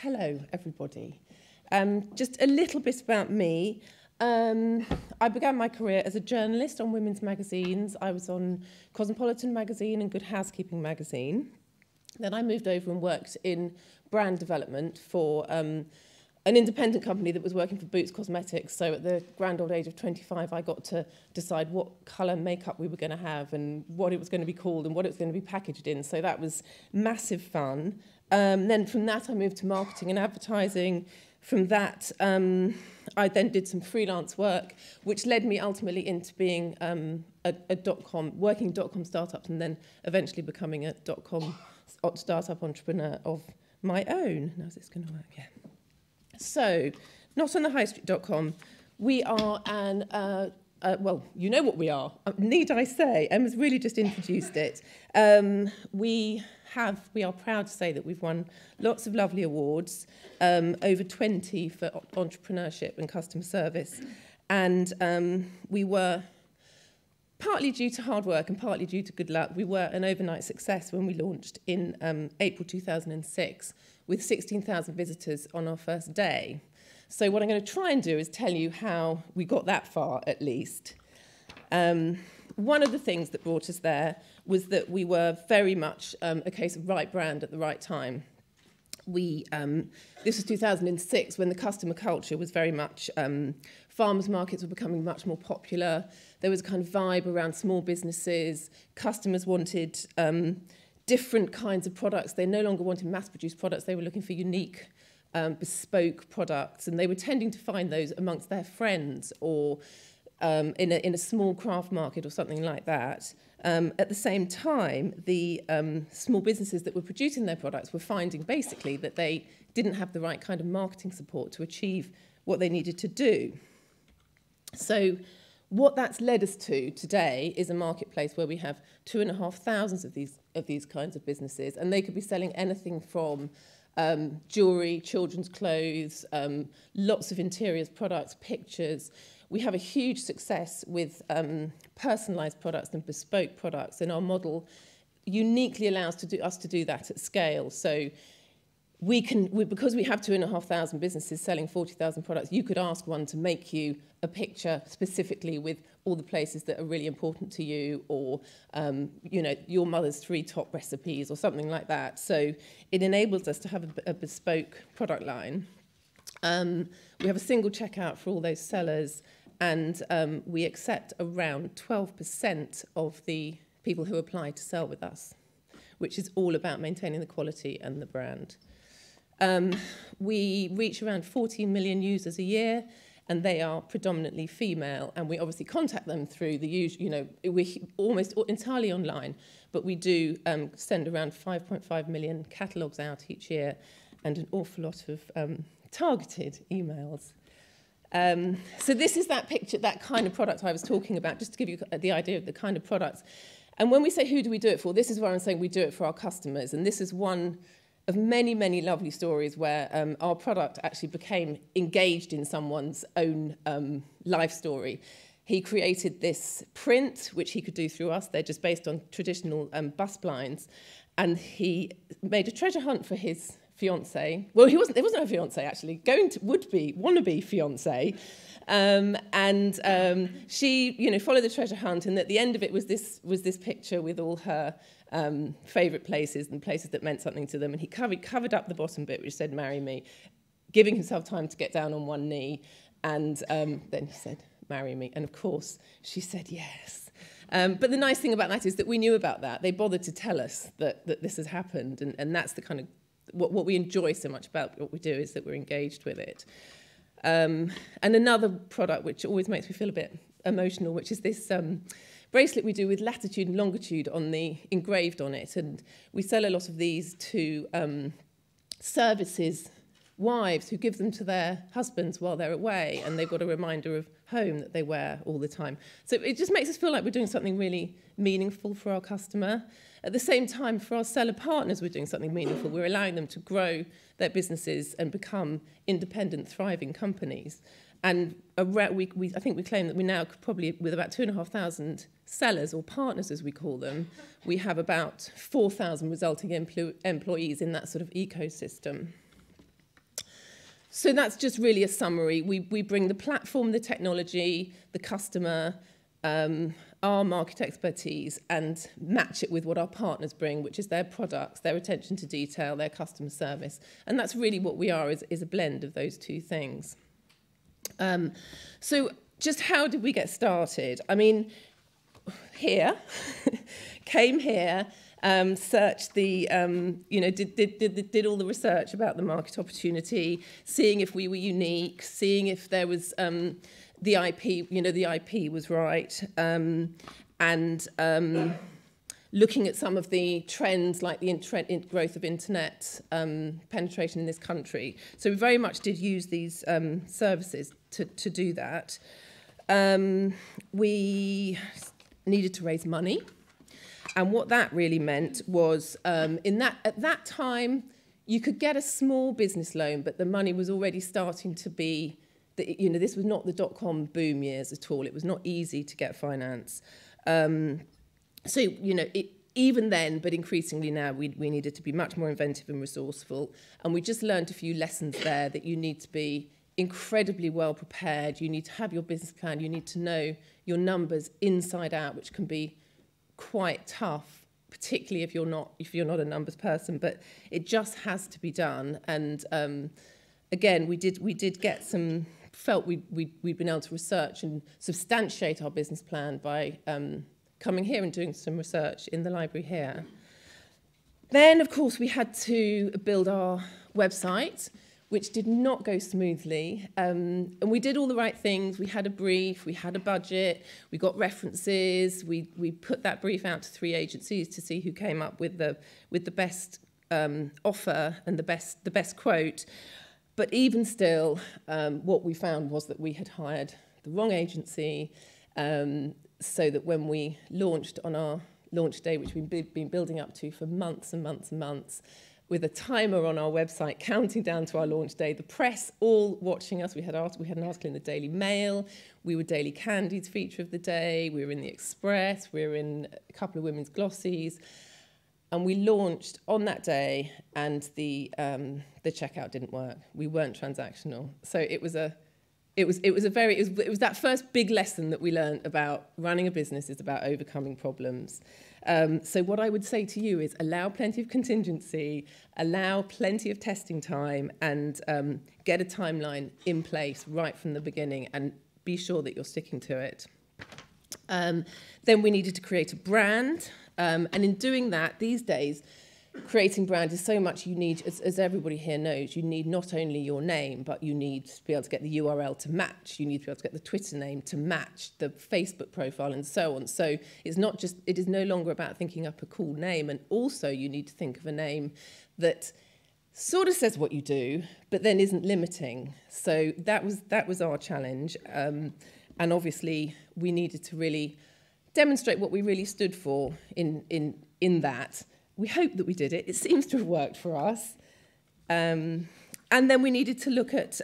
Hello, everybody. Just a little bit about me. I began my career as a journalist on women's magazines. I was on Cosmopolitan magazine and Good Housekeeping magazine. Then I moved over and worked in brand development for an independent company that was working for Boots Cosmetics. So at the grand old age of 25, I got to decide what colour makeup we were going to have and what it was going to be called and what it was going to be packaged in. So that was massive fun. Then from that, I moved to marketing and advertising. From that, I then did some freelance work, which led me ultimately into being working dot-com startups and then eventually becoming a dot-com startup entrepreneur of my own. Now, is this going to work? Yeah. So, not on the high street.com. We are an, well, you know what we are. Need I say? Emma's really just introduced it. We are proud to say that we've won lots of lovely awards, over 20 for entrepreneurship and customer service. And we were, partly due to hard work and partly due to good luck, we were an overnight success when we launched in April 2006 with 16,000 visitors on our first day. So what I'm going to try and do is tell you how we got that far, at least. One of the things that brought us there was that we were very much a case of right brand at the right time. This was 2006 when the customer culture was very much, farmers markets were becoming much more popular. There was a kind of vibe around small businesses. Customers wanted different kinds of products. They no longer wanted mass-produced products. They were looking for unique, bespoke products, and they were tending to find those amongst their friends or in a small craft market or something like that. At the same time, the small businesses that were producing their products were finding basically that they didn't have the right kind of marketing support to achieve what they needed to do. So what that's led us to today is a marketplace where we have 2,500 of these kinds of businesses, and they could be selling anything from jewellery, children's clothes, lots of interiors products, pictures. We have a huge success with personalised products and bespoke products, and our model uniquely allows us to do that at scale. So because we have 2,500 businesses selling 40,000 products, you could ask one to make you a picture specifically with all the places that are really important to you, or you know, your mother's 3 top recipes or something like that. So it enables us to have a bespoke product line. We have a single checkout for all those sellers, and we accept around 12% of the people who apply to sell with us, which is all about maintaining the quality and the brand. We reach around 14 million users a year, and they are predominantly female, and we obviously contact them through the usual, you know, we're almost entirely online, but we do send around 5.5 million catalogues out each year and an awful lot of targeted emails. So this is that picture, that kind of product I was talking about, just to give you the idea of the kind of products. And when we say who do we do it for, this is where I'm saying we do it for our customers, and this is one of many, many lovely stories where our product actually became engaged in someone's own life story. He created this print, which he could do through us. They're just based on traditional bus blinds. And he made a treasure hunt for his fiancée. Well, there wasn't a fiancée, actually. Would-be, wannabe fiancée. She, you know, followed the treasure hunt, and at the end of it was this picture with all her favourite places and places that meant something to them, and he covered up the bottom bit which said "marry me," giving himself time to get down on one knee, and then he said "marry me," and of course she said yes. But the nice thing about that is that we knew about that. They bothered to tell us that this has happened, and that's the kind of what we enjoy so much about what we do, is that we're engaged with it. And another product which always makes me feel a bit emotional, which is this bracelet we do with latitude and longitude engraved on it, and we sell a lot of these to services wives who give them to their husbands while they're away, and they've got a reminder of home that they wear all the time. So it just makes us feel like we're doing something really meaningful for our customer. At the same time, for our seller partners, we're doing something meaningful. We're allowing them to grow their businesses and become independent, thriving companies. And I think we claim that we now probably, with about 2,500 sellers or partners, as we call them, we have about 4,000 resulting employees in that sort of ecosystem. So that's just really a summary. We bring the platform, the technology, the customer, our market expertise, and match it with what our partners bring, which is their products, their attention to detail, their customer service. And that's really what we are, is a blend of those two things. So just how did we get started? I mean, came here, searched the, did all the research about the market opportunity, seeing if we were unique, seeing if there was the IP, the IP was right, and looking at some of the trends like the growth of internet penetration in this country. So we very much did use these services to do that. We needed to raise money. And what that really meant was, at that time, you could get a small business loan, but the money was already starting to be, this was not the dot-com boom years at all. It was not easy to get finance. Even then, but increasingly now, we needed to be much more inventive and resourceful. And we just learned a few lessons there, that you need to be incredibly well prepared. You need to have your business plan. You need to know your numbers inside out, which can be quite tough, particularly if you're not a numbers person. But it just has to be done. And again, we did get some. Felt we'd been able to research and substantiate our business plan by coming here and doing some research in the library here. Then, of course, we had to build our website, which did not go smoothly. And we did all the right things. We had a brief, we had a budget, we got references, we put that brief out to 3 agencies to see who came up with the best offer and the best quote. But even still, what we found was that we had hired the wrong agency, so that when we launched on our launch day, which we've been building up to for months and months and months, with a timer on our website counting down to our launch day, the press all watching us. We had an article in the Daily Mail. We were Daily Candy's feature of the day. We were in the Express. We were in a couple of women's glossies. And we launched on that day, and the checkout didn't work. We weren't transactional. So it was that first big lesson that we learned about running a business is about overcoming problems. So what I would say to you is allow plenty of contingency, allow plenty of testing time, and get a timeline in place right from the beginning, and be sure that you're sticking to it. Then we needed to create a brand. And in doing that, these days, creating brand is so much. You need, as everybody here knows, you need not only your name, but you need to be able to get the URL to match. You need to be able to get the Twitter name to match, the Facebook profile, and so on. So it's not just, it is no longer about thinking up a cool name. And also you need to think of a name that sort of says what you do, but then isn't limiting. So that was our challenge. And obviously we needed to really demonstrate what we really stood for in that. We hope that we did it. It seems to have worked for us. And then we needed to look at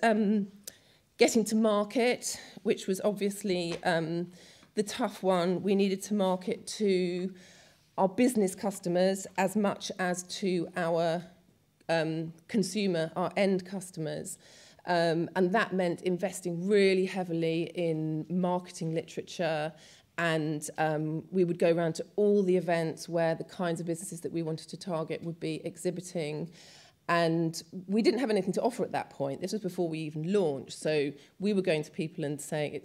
getting to market, which was obviously the tough one. We needed to market to our business customers as much as to our consumer, our end customers. And that meant investing really heavily in marketing literature. And we would go around to all the events where the kinds of businesses that we wanted to target would be exhibiting. And we didn't have anything to offer at that point. This was before we even launched. So we were going to people and saying,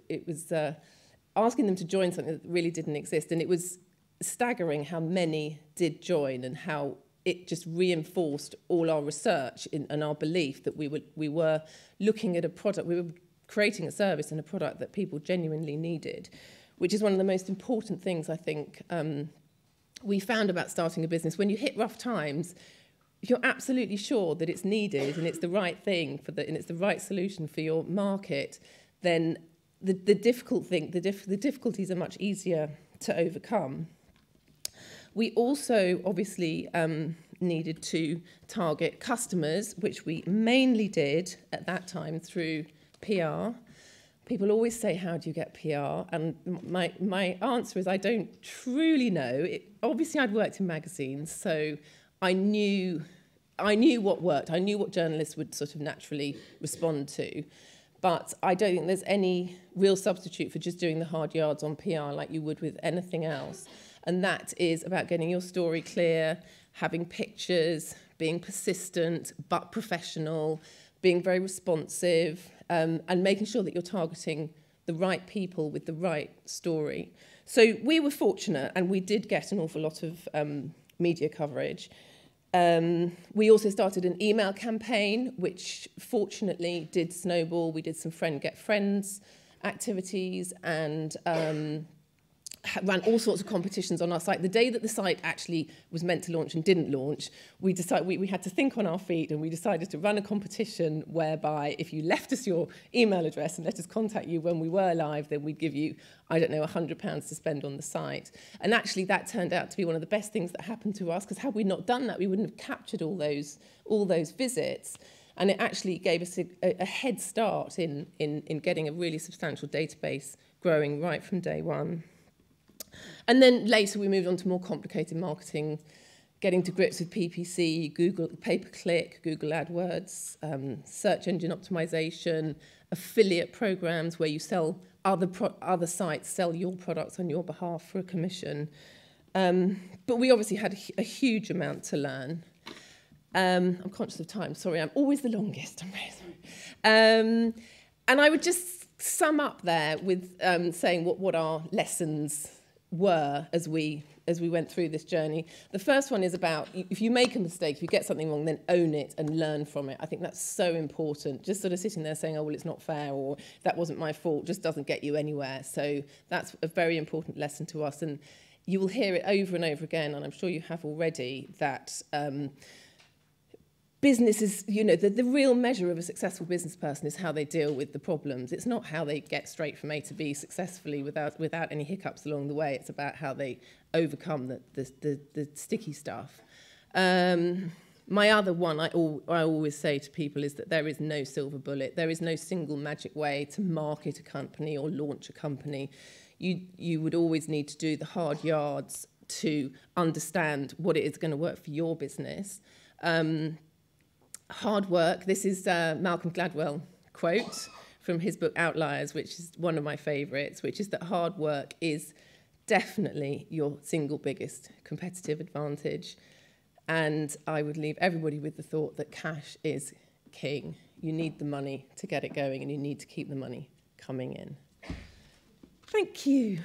it was asking them to join something that really didn't exist. And it was staggering how many did join, and how it just reinforced all our research and our belief that we were looking at a product, we were creating a service and a product that people genuinely needed, which is one of the most important things I think we found about starting a business. When you hit rough times, if you're absolutely sure that it's needed and it's the right thing and it's the right solution for your market, then the difficulties are much easier to overcome. We also obviously needed to target customers, which we mainly did at that time through PR. People always say, how do you get PR? And my answer is I don't truly know. Obviously, I'd worked in magazines, so I knew I knew what worked. I knew what journalists would sort of naturally respond to. But I don't think there's any real substitute for just doing the hard yards on PR like you would with anything else. And that is about getting your story clear, having pictures, being persistent but professional, being very responsive, and making sure that you're targeting the right people with the right story. So we were fortunate, and we did get an awful lot of media coverage. We also started an email campaign, which fortunately did snowball. We did some friend get friends activities and ran all sorts of competitions on our site. The day that the site actually was meant to launch and didn't launch, we had to think on our feet, and we decided to run a competition whereby if you left us your email address and let us contact you when we were live, then we'd give you, I don't know, £100 to spend on the site. And actually that turned out to be one of the best things that happened to us, because had we not done that, we wouldn't have captured all those visits. And it actually gave us a head start in getting a really substantial database growing right from day one. And then later we moved on to more complicated marketing, getting to grips with PPC, Google pay-per-click, Google AdWords, search engine optimization, affiliate programs where you sell other sites, sell your products on your behalf for a commission. But we obviously had a huge amount to learn. I'm conscious of time, sorry, I'm always the longest, I'm very sorry. And I would just sum up there with saying what our lessons were as we went through this journey. The first one is about, if you make a mistake, if you get something wrong, then own it and learn from it. I think that's so important. Just sort of sitting there saying, oh, well, it's not fair, or that wasn't my fault, just doesn't get you anywhere. So that's a very important lesson to us. And you will hear it over and over again, and I'm sure you have already, that business is, you know, the real measure of a successful business person is how they deal with the problems. It's not how they get straight from A to B successfully without any hiccups along the way. It's about how they overcome the sticky stuff. My other one I always say to people is that there is no silver bullet. There is no single magic way to market a company or launch a company. You would always need to do the hard yards to understand what it is going to work for your business. Hard work. This is Malcolm Gladwell quote from his book Outliers, which is one of my favourites, which is that hard work is definitely your single biggest competitive advantage. And I would leave everybody with the thought that cash is king. You need the money to get it going, and you need to keep the money coming in. Thank you.